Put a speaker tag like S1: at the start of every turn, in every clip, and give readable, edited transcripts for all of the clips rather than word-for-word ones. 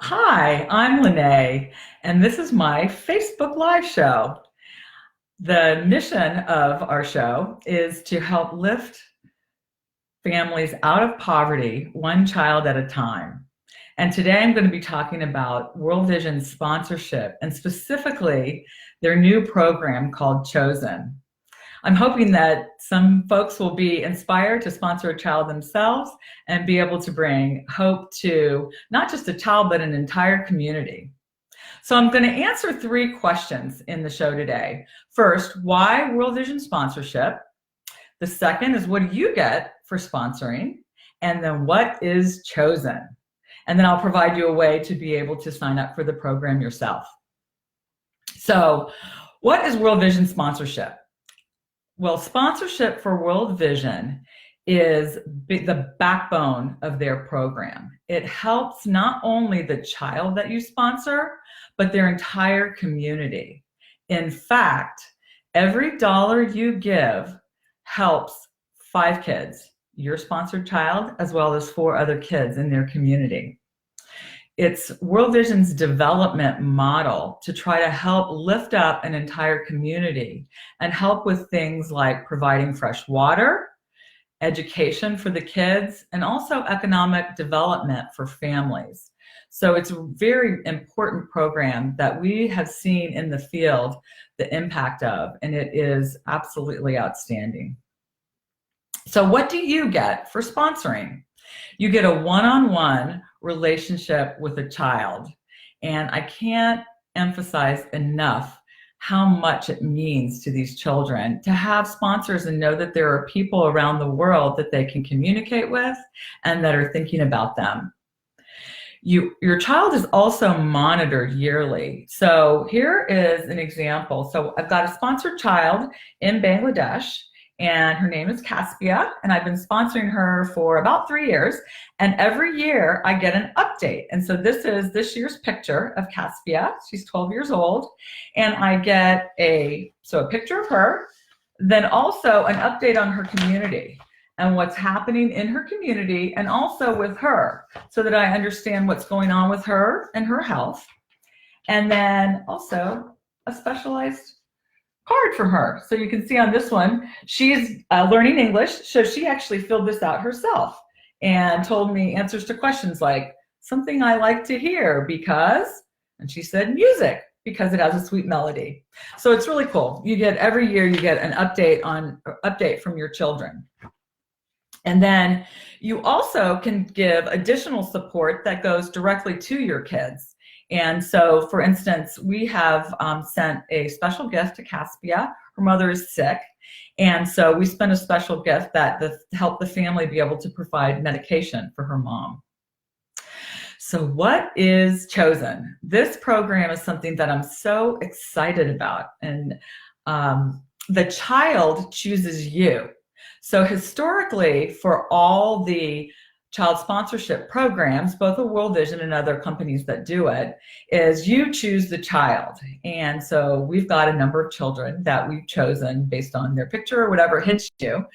S1: Hi, I'm Lene, and this is my Facebook Live show. The mission of our show is to help lift families out of poverty, one child at a time. And today I'm going to be talking about World Vision sponsorship and specifically their new program called Chosen. I'm hoping that some folks will be inspired to sponsor a child themselves and be able to bring hope to not just a child, but an entire community. So I'm going to answer three questions in the show today. First, why World Vision sponsorship? The second is, what do you get for sponsoring? And then what is Chosen? And then I'll provide you a way to be able to sign up for the program yourself. So what is World Vision sponsorship? Well, sponsorship for World Vision is the backbone of their program. It helps not only the child that you sponsor, but their entire community. In fact, every dollar you give helps 5 kids, your sponsored child, as well as 4 other kids in their community. It's World Vision's development model to try to help lift up an entire community and help with things like providing fresh water, education for the kids, and also economic development for families. So it's a very important program that we have seen in the field the impact of, and it is absolutely outstanding. So what do you get for sponsoring? You get a one-on-one relationship with a child. And I can't emphasize enough how much it means to these children to have sponsors and know that there are people around the world that they can communicate with and that are thinking about them. Your child is also monitored yearly. So here is an example. So I've got a sponsored child in Bangladesh, and her name is Caspia, and I've been sponsoring her for about 3 years, and every year I get an update. And so this is this year's picture of Caspia. She's 12 years old, and I get a picture of her, then also an update on her community and what's happening in her community and also with her, so that I understand what's going on with her and her health. And then also a specialized card from her. So you can see on this one, she's learning English. So she actually filled this out herself and told me answers to questions like, something I like to hear because, and she said music, because it has a sweet melody. So it's really cool. You get every year, you get an update from your children. And then you also can give additional support that goes directly to your kids. And so, for instance, we have sent a special gift to Caspia. Her mother is sick. And so we spent a special gift that helped the family be able to provide medication for her mom. So what is Chosen? This program is something that I'm so excited about. And the child chooses you. So historically, for all the child sponsorship programs, both of World Vision and other companies that do it, is you choose the child. And so we've got a number of children that we've chosen based on their picture or whatever hits you.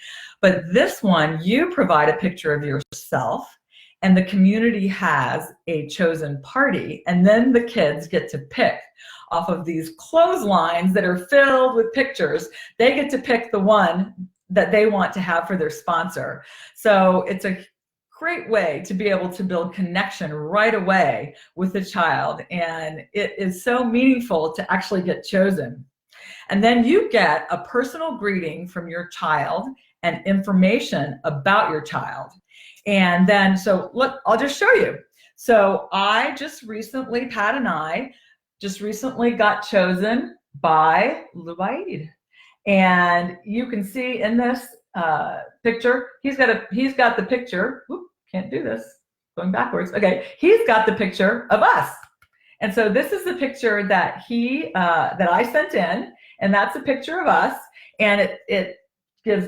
S1: But this one, you provide a picture of yourself, and the community has a chosen party, and then the kids get to pick off of these clotheslines that are filled with pictures. They get to pick the one that they want to have for their sponsor. So it's a great way to be able to build connection right away with the child. And it is so meaningful to actually get chosen. And then you get a personal greeting from your child and information about your child. And then, so look, I'll just show you. So I just recently, Pat and I just recently got chosen by Lubaid. And you can see in this picture, he's got the picture. Whoop, can't do this. Going backwards. Okay, he's got the picture of us. And so this is the picture that that I sent in, and that's a picture of us. And it gives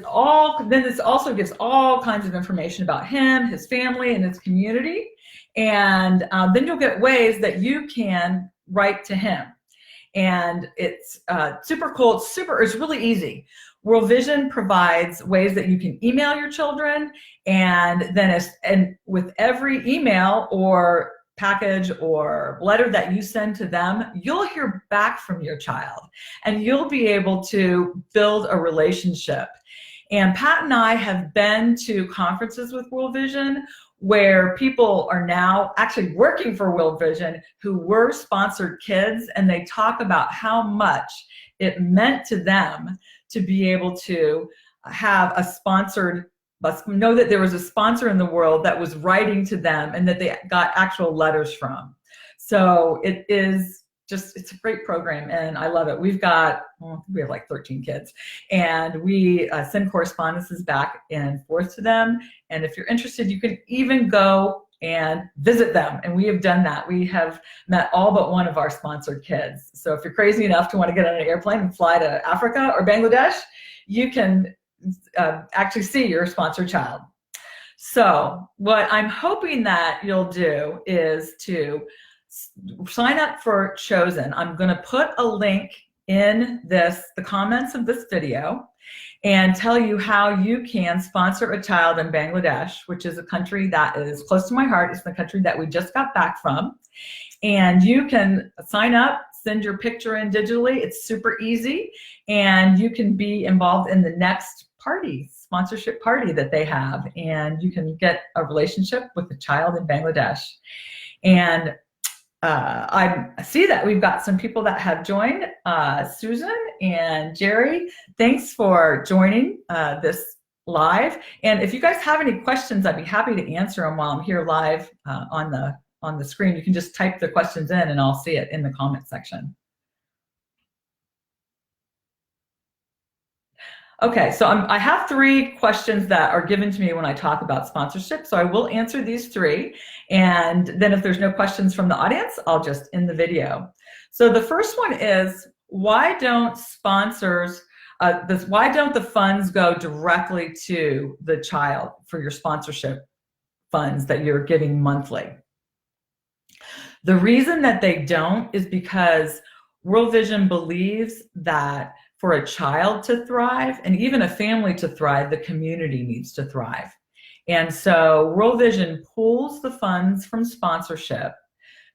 S1: this also gives all kinds of information about him, his family, and his community. And then you'll get ways that you can write to him. And it's super cool. It's really easy. World Vision provides ways that you can email your children, and then with every email or package or letter that you send to them, you'll hear back from your child and you'll be able to build a relationship. And Pat and I have been to conferences with World Vision where people are now actually working for World Vision who were sponsored kids, and they talk about how much it meant to them to be able to have a sponsored, know that there was a sponsor in the world that was writing to them and that they got actual letters from. So it is just, it's a great program and I love it. We've got, well, we have like 13 kids and we send correspondences back and forth to them. And if you're interested, you can even go and visit them. And we have done that. We have met all but one of our sponsored kids. So if you're crazy enough to want to get on an airplane and fly to Africa or Bangladesh, you can actually see your sponsored child. So what I'm hoping that you'll do is to sign up for Chosen. I'm going to put a link in the comments of this video and tell you how you can sponsor a child in Bangladesh, which is a country that is close to my heart. It's the country that we just got back from. And you can sign up, send your picture in digitally. It's super easy. And you can be involved in the next party, sponsorship party that they have. And you can get a relationship with a child in Bangladesh. And I see that we've got some people that have joined. Susan and Jerry, thanks for joining this live. And if you guys have any questions, I'd be happy to answer them while I'm here live on the screen. You can just type the questions in and I'll see it in the comment section. Okay, so I have 3 questions that are given to me when I talk about sponsorship, so I will answer these 3, and then if there's no questions from the audience, I'll just end the video. So the first one is, why don't sponsors, why don't the funds go directly to the child for your sponsorship funds that you're giving monthly? The reason that they don't is because World Vision believes that for a child to thrive and even a family to thrive, the community needs to thrive. And so World Vision pools the funds from sponsorship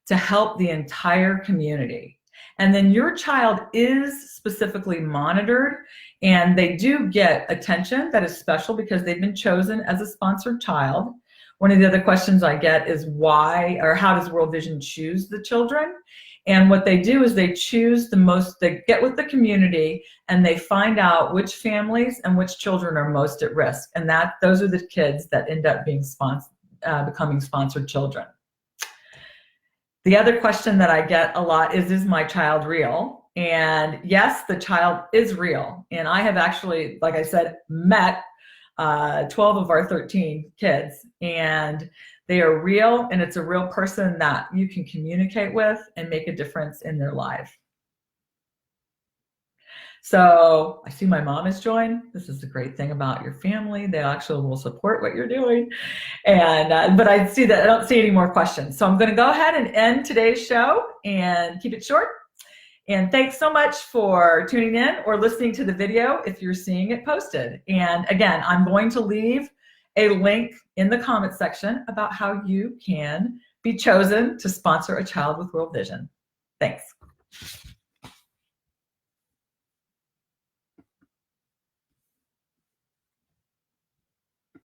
S1: to help the entire community. And then your child is specifically monitored and they do get attention that is special because they've been chosen as a sponsored child. One of the other questions I get is why, or how does World Vision choose the children? And what they do is they choose the most, they get with the community and they find out which families and which children are most at risk. And those are the kids that end up being becoming sponsored children. The other question that I get a lot is my child real? And yes, the child is real. And I have actually, like I said, met 12 of our 13 kids, and they are real, and it's a real person that you can communicate with and make a difference in their life. So I see my mom has joined. This is the great thing about your family. They actually will support what you're doing. And but I see that I don't see any more questions. So I'm going to go ahead and end today's show and keep it short. And thanks so much for tuning in or listening to the video if you're seeing it posted. And again, I'm going to leave a link in the comment section about how you can be chosen to sponsor a child with World Vision. Thanks.